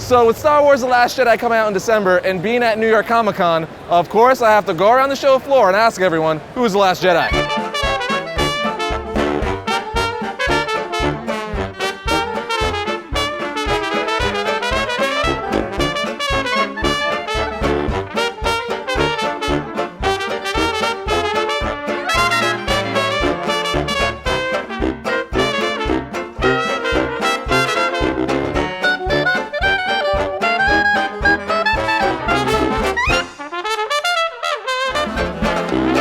So with Star Wars The Last Jedi coming out in December and being at New York Comic Con, of course I have to go around the show floor and ask everyone, who is The Last Jedi?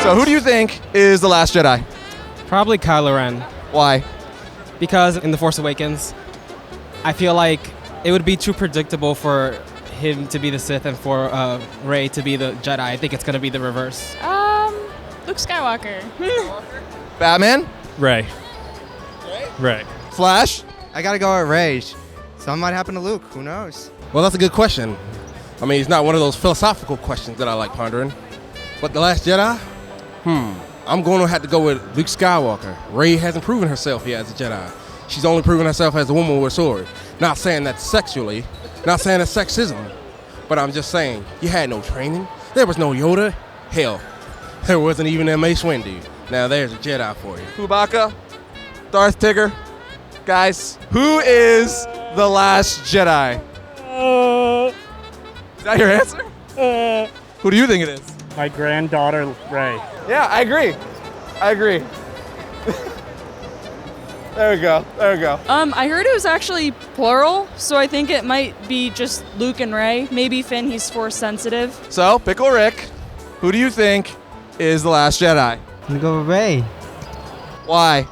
So who do you think is The Last Jedi? Probably Kylo Ren. Why? Because in The Force Awakens, I feel like it would be too predictable for him to be the Sith and for Rey to be the Jedi. I think it's going to be the reverse. Luke Skywalker. Batman? Rey. Rey. Flash? I gotta go with Rey. Something might happen to Luke. Who knows? Well, that's a good question. I mean, it's not one of those philosophical questions that I like pondering. But The Last Jedi? I'm going to have to go with Luke Skywalker. Rey hasn't proven herself yet as a Jedi. She's only proven herself as a woman with a sword. Not saying that sexually, not saying that's sexism, but I'm just saying, you had no training. There was no Yoda. Hell, there wasn't even a Mace Windu. Now there's a Jedi for you. Chewbacca? Darth Tigger? Guys, who is The Last Jedi? Is that your answer? Who do you think it is? My granddaughter, Rey. Yeah, I agree. There we go. I heard it was actually plural, so I think it might be just Luke and Rey. Maybe Finn, he's Force sensitive. So, Pickle Rick, who do you think is The Last Jedi? I'm gonna go with Rey. Why?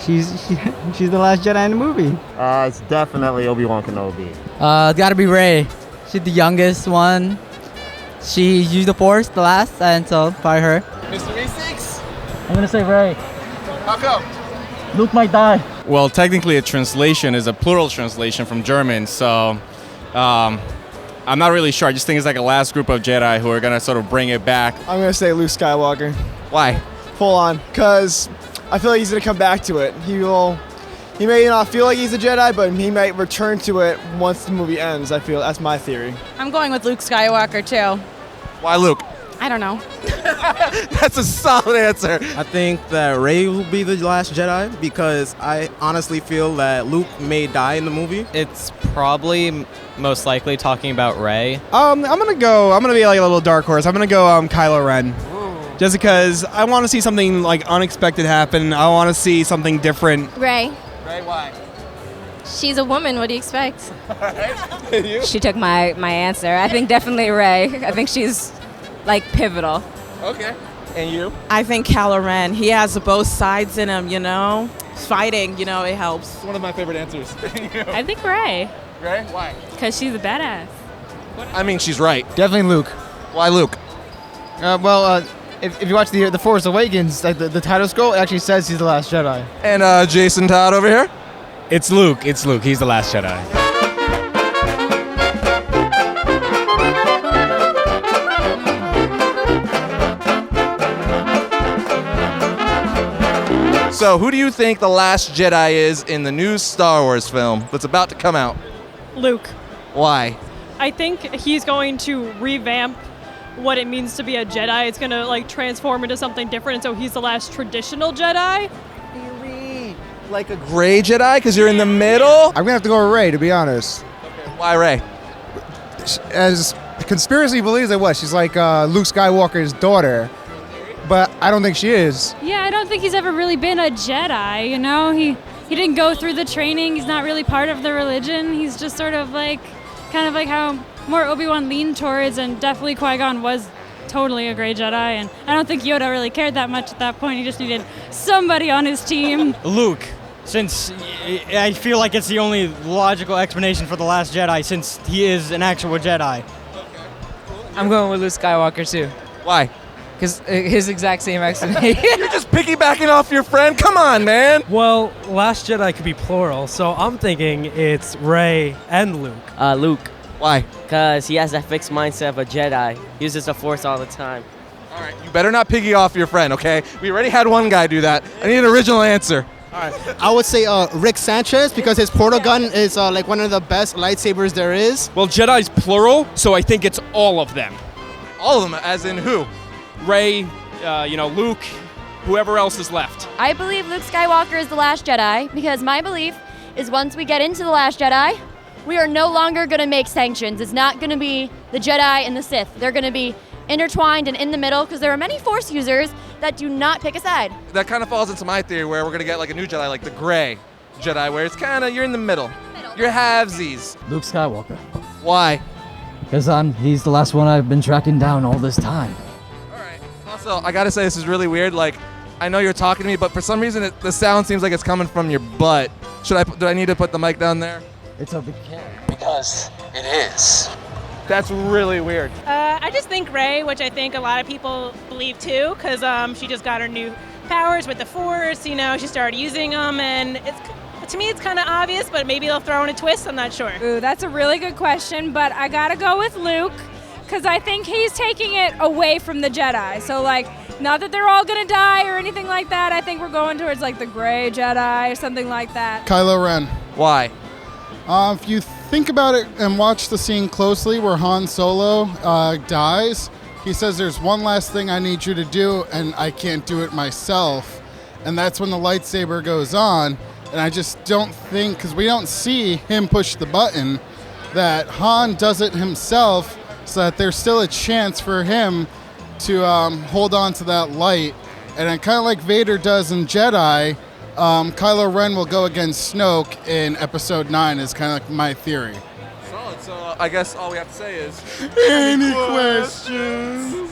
She's the last Jedi in the movie. It's definitely Obi-Wan Kenobi. Gotta be Rey. She's the youngest one. She used the Force the last, and so probably her. Mr. Meeseeks? I'm gonna say Rey. How come? Luke might die. Well, technically a translation is a plural translation from German, so I'm not really sure. I just think it's like a last group of Jedi who are going to sort of bring it back. I'm going to say Luke Skywalker. Why? Full on. Because I feel like he's going to come back to it. He may not feel like he's a Jedi, but he might return to it once the movie ends. I feel that's my theory. I'm going with Luke Skywalker, too. Why Luke? I don't know. That's a solid answer. I think that Rey will be the last Jedi because I honestly feel that Luke may die in the movie. It's probably most likely talking about Rey. I'm gonna be like a little dark horse. I'm gonna go Kylo Ren. Just because I want to see something like unexpected happen. I want to see something different. Rey. Rey, why? She's a woman. What do you expect? You? She took my answer. I think definitely Rey. I think she's like pivotal. Okay. And you? I think Kylo Ren. He has both sides in him, you know? Fighting, you know, it helps. It's one of my favorite answers. I think Rey. Rey? Why? Because she's a badass. I mean, she's right. Definitely Luke. Why Luke? If you watch the Force Awakens, like the title scroll, it actually says he's the last Jedi. And Jason Todd over here? It's Luke. He's the last Jedi. So, who do you think The Last Jedi is in the new Star Wars film that's about to come out? Luke. Why? I think he's going to revamp what it means to be a Jedi. It's going to like transform into something different, and so he's the last traditional Jedi. Like a gray Jedi? Because you're in the middle? I'm gonna have to go with Rey, to be honest. Okay. Why Rey? As the conspiracy believes it was, she's like Luke Skywalker's daughter, but I don't think she is. Yeah, I don't think he's ever really been a Jedi, you know? He didn't go through the training. He's not really part of the religion. He's just sort of like, kind of like how more Obi-Wan leaned towards, and definitely Qui-Gon was totally a gray Jedi, and I don't think Yoda really cared that much at that point. He just needed somebody on his team. Luke, since I feel like it's the only logical explanation for The Last Jedi, since he is an actual Jedi. I'm going with Luke Skywalker too. Why? Because his exact same explanation. You're just piggybacking off your friend? Come on, man. Well, Last Jedi could be plural, so I'm thinking it's Rey and Luke. Luke. Why? Because he has that fixed mindset of a Jedi. He uses the Force all the time. All right, you better not piggy off your friend, okay? We already had one guy do that. I need an original answer. I would say Rick Sanchez because his portal gun is like one of the best lightsabers there is. Well, Jedi's plural, so I think it's all of them. All of them, as in who? Rey, Luke, whoever else is left. I believe Luke Skywalker is the last Jedi because my belief is once we get into the Last Jedi, we are no longer going to make sanctions. It's not going to be the Jedi and the Sith. They're going to be intertwined and in the middle because there are many Force users that do not pick a side. That kind of falls into my theory where we're going to get like a new Jedi, like the gray Jedi, where it's kind of, you're in the middle. You're halvesies. Luke Skywalker. Why? Because he's the last one I've been tracking down all this time. Also, I got to say, this is really weird. Like, I know you're talking to me, but for some reason, the sound seems like it's coming from your butt. Do I need to put the mic down there? It's a big can. Because it is. That's really weird. I just think Rey, which I think a lot of people believe too, because she just got her new powers with the Force. She started using them, and to me it's kind of obvious, but maybe they'll throw in a twist. I'm not sure. Ooh, that's a really good question, but I gotta go with Luke because I think he's taking it away from the Jedi. So not that they're all gonna die or anything like that. I think we're going towards the gray Jedi or something like that. Kylo Ren. Why? If you think about it and watch the scene closely where Han Solo dies, he says there's one last thing I need you to do and I can't do it myself. And that's when the lightsaber goes on. And I just don't think, because we don't see him push the button, that Han does it himself so that there's still a chance for him to hold on to that light. And kind of like Vader does in Jedi, Kylo Ren will go against Snoke in Episode 9 is kind of like my theory. Solid. So I guess all we have to say is... Any questions?